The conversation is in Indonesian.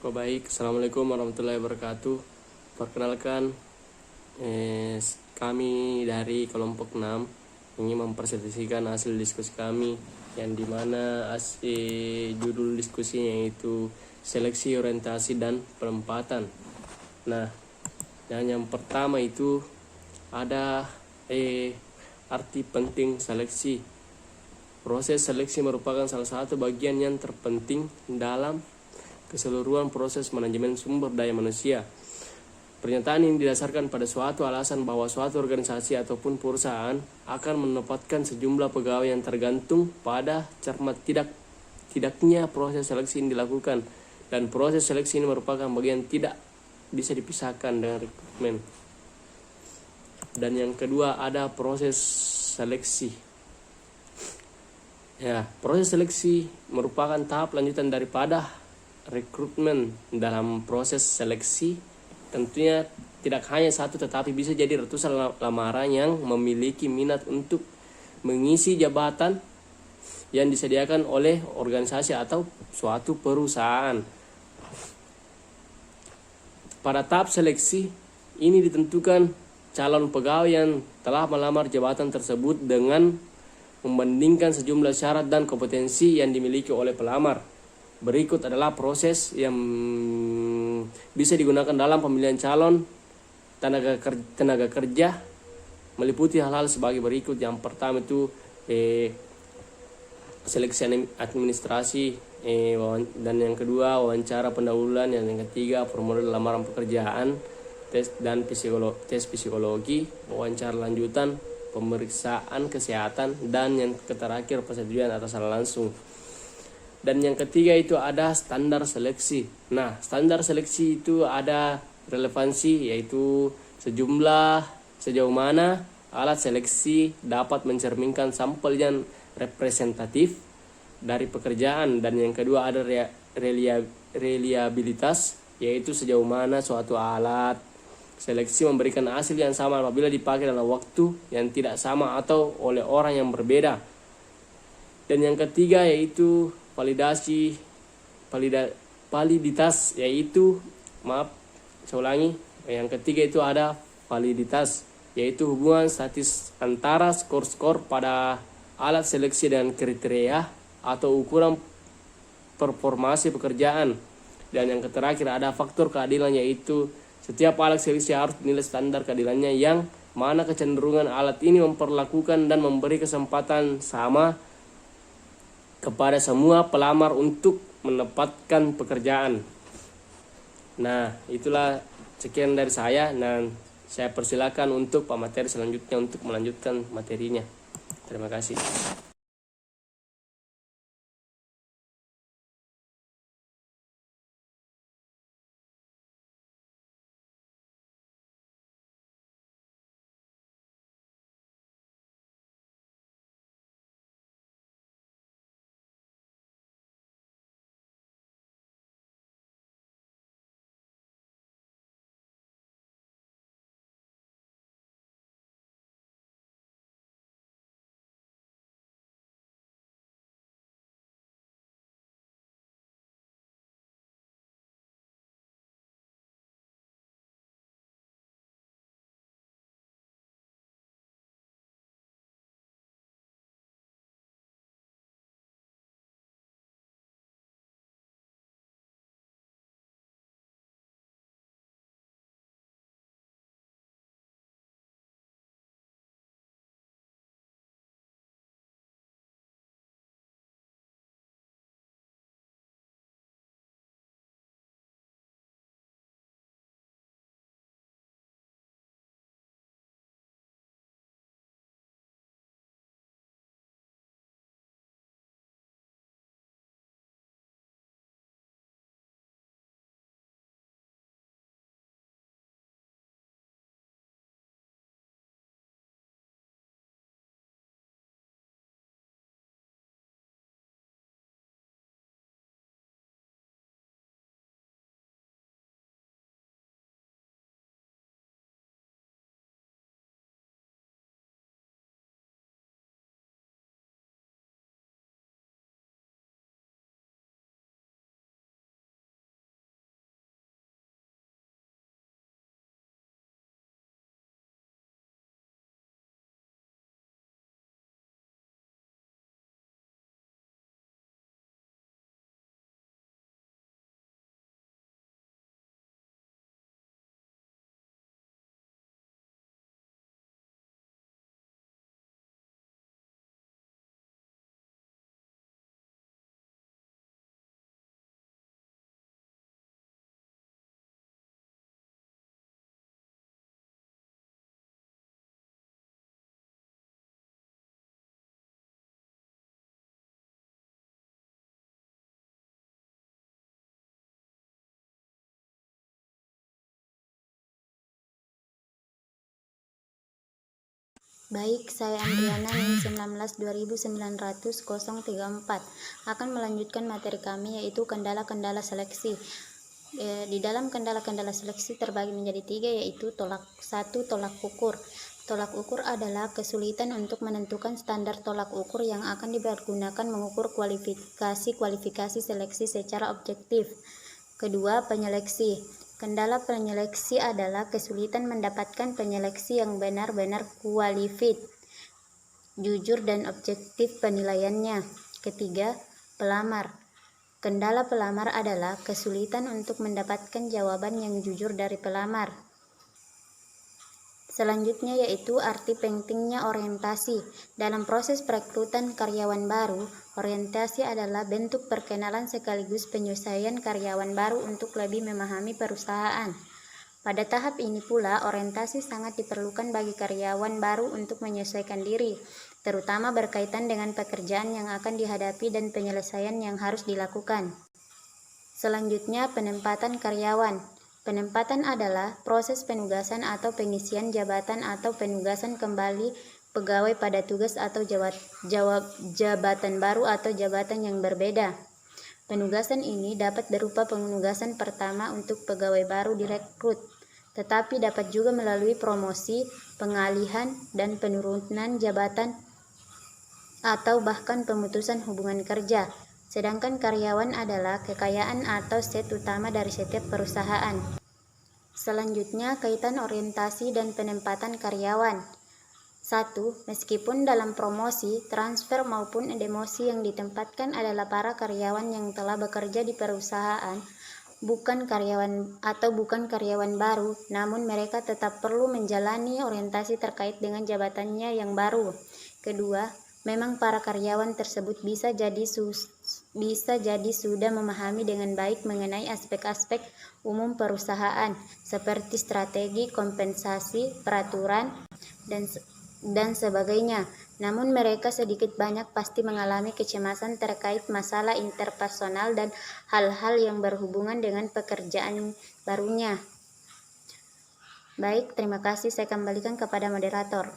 Baik, Assalamualaikum warahmatullahi wabarakatuh. Perkenalkan, kami dari kelompok 6 ingin mempresentasikan hasil diskusi kami yang dimana judul diskusinya yaitu seleksi, orientasi, dan penempatan. Nah, yang pertama itu ada arti penting seleksi. Proses seleksi merupakan salah satu bagian yang terpenting dalam keseluruhan proses manajemen sumber daya manusia. Pernyataan ini didasarkan pada suatu alasan bahwa suatu organisasi ataupun perusahaan akan menempatkan sejumlah pegawai yang tergantung pada cermat tidaknya proses seleksi ini dilakukan, dan proses seleksi ini merupakan bagian tidak bisa dipisahkan dengan rekrutmen. Dan yang kedua ada proses seleksi. Ya, proses seleksi merupakan tahap lanjutan daripada rekrutmen. Dalam proses seleksi tentunya tidak hanya satu tetapi bisa jadi ratusan lamaran yang memiliki minat untuk mengisi jabatan yang disediakan oleh organisasi atau suatu perusahaan. Pada tahap seleksi ini ditentukan calon pegawai yang telah melamar jabatan tersebut dengan membandingkan sejumlah syarat dan kompetensi yang dimiliki oleh pelamar. Berikut adalah proses yang bisa digunakan dalam pemilihan calon tenaga kerja, meliputi hal-hal sebagai berikut. Yang pertama itu seleksi administrasi, dan yang kedua wawancara pendahuluan, yang ketiga formulir lamaran pekerjaan, tes psikologi, wawancara lanjutan, pemeriksaan kesehatan, dan yang terakhir persetujuan atas hal langsung. Dan yang ketiga itu ada standar seleksi. Nah, standar seleksi itu ada relevansi, yaitu sejauh mana alat seleksi dapat mencerminkan sampel yang representatif dari pekerjaan. Dan yang kedua ada reliabilitas, yaitu sejauh mana suatu alat seleksi memberikan hasil yang sama apabila dipakai dalam waktu yang tidak sama atau oleh orang yang berbeda. Dan yang ketiga yaitu validitas, yaitu yang ketiga itu ada validitas, yaitu hubungan statis antara skor pada alat seleksi dan kriteria atau ukuran performasi pekerjaan. Dan yang terakhir ada faktor keadilan, yaitu setiap alat seleksi harus dinilai standar keadilannya, yang mana kecenderungan alat ini memperlakukan dan memberi kesempatan sama kepada semua pelamar untuk mendapatkan pekerjaan. Nah, itulah sekian dari saya, dan saya persilakan untuk Pak Materi selanjutnya untuk melanjutkan materinya. Terima kasih. Baik, saya Andriana NIM 19 2019-034 akan melanjutkan materi kami, yaitu kendala-kendala seleksi. Di dalam kendala-kendala seleksi terbagi menjadi 3, yaitu tolak ukur. Tolak ukur adalah kesulitan untuk menentukan standar tolak ukur yang akan dipergunakan mengukur kualifikasi seleksi secara objektif. Kedua, penyeleksi. Kendala penyeleksi adalah kesulitan mendapatkan penyeleksi yang benar-benar kualifit, jujur dan objektif penilaiannya. Ketiga, pelamar. Kendala pelamar adalah kesulitan untuk mendapatkan jawaban yang jujur dari pelamar. Selanjutnya yaitu arti pentingnya orientasi. Dalam proses perekrutan karyawan baru, orientasi adalah bentuk perkenalan sekaligus penyesuaian karyawan baru untuk lebih memahami perusahaan. Pada tahap ini pula, orientasi sangat diperlukan bagi karyawan baru untuk menyesuaikan diri, terutama berkaitan dengan pekerjaan yang akan dihadapi dan penyelesaian yang harus dilakukan. Selanjutnya, penempatan karyawan. Penempatan adalah proses penugasan atau pengisian jabatan atau penugasan kembali pegawai pada tugas atau jabatan baru atau jabatan yang berbeda. Penugasan ini dapat berupa penugasan pertama untuk pegawai baru direkrut, tetapi dapat juga melalui promosi, pengalihan, dan penurunan jabatan atau bahkan pemutusan hubungan kerja. Sedangkan karyawan adalah kekayaan atau aset utama dari setiap perusahaan. Selanjutnya, kaitan orientasi dan penempatan karyawan. 1. Meskipun dalam promosi, transfer maupun demosi yang ditempatkan adalah para karyawan yang telah bekerja di perusahaan, bukan karyawan baru, namun mereka tetap perlu menjalani orientasi terkait dengan jabatannya yang baru. Kedua, memang para karyawan tersebut bisa jadi sudah memahami dengan baik mengenai aspek-aspek umum perusahaan seperti strategi, kompensasi, peraturan, dan sebagainya. Namun mereka sedikit banyak pasti mengalami kecemasan terkait masalah interpersonal dan hal-hal yang berhubungan dengan pekerjaan barunya. Baik, terima kasih. Saya kembalikan kepada moderator.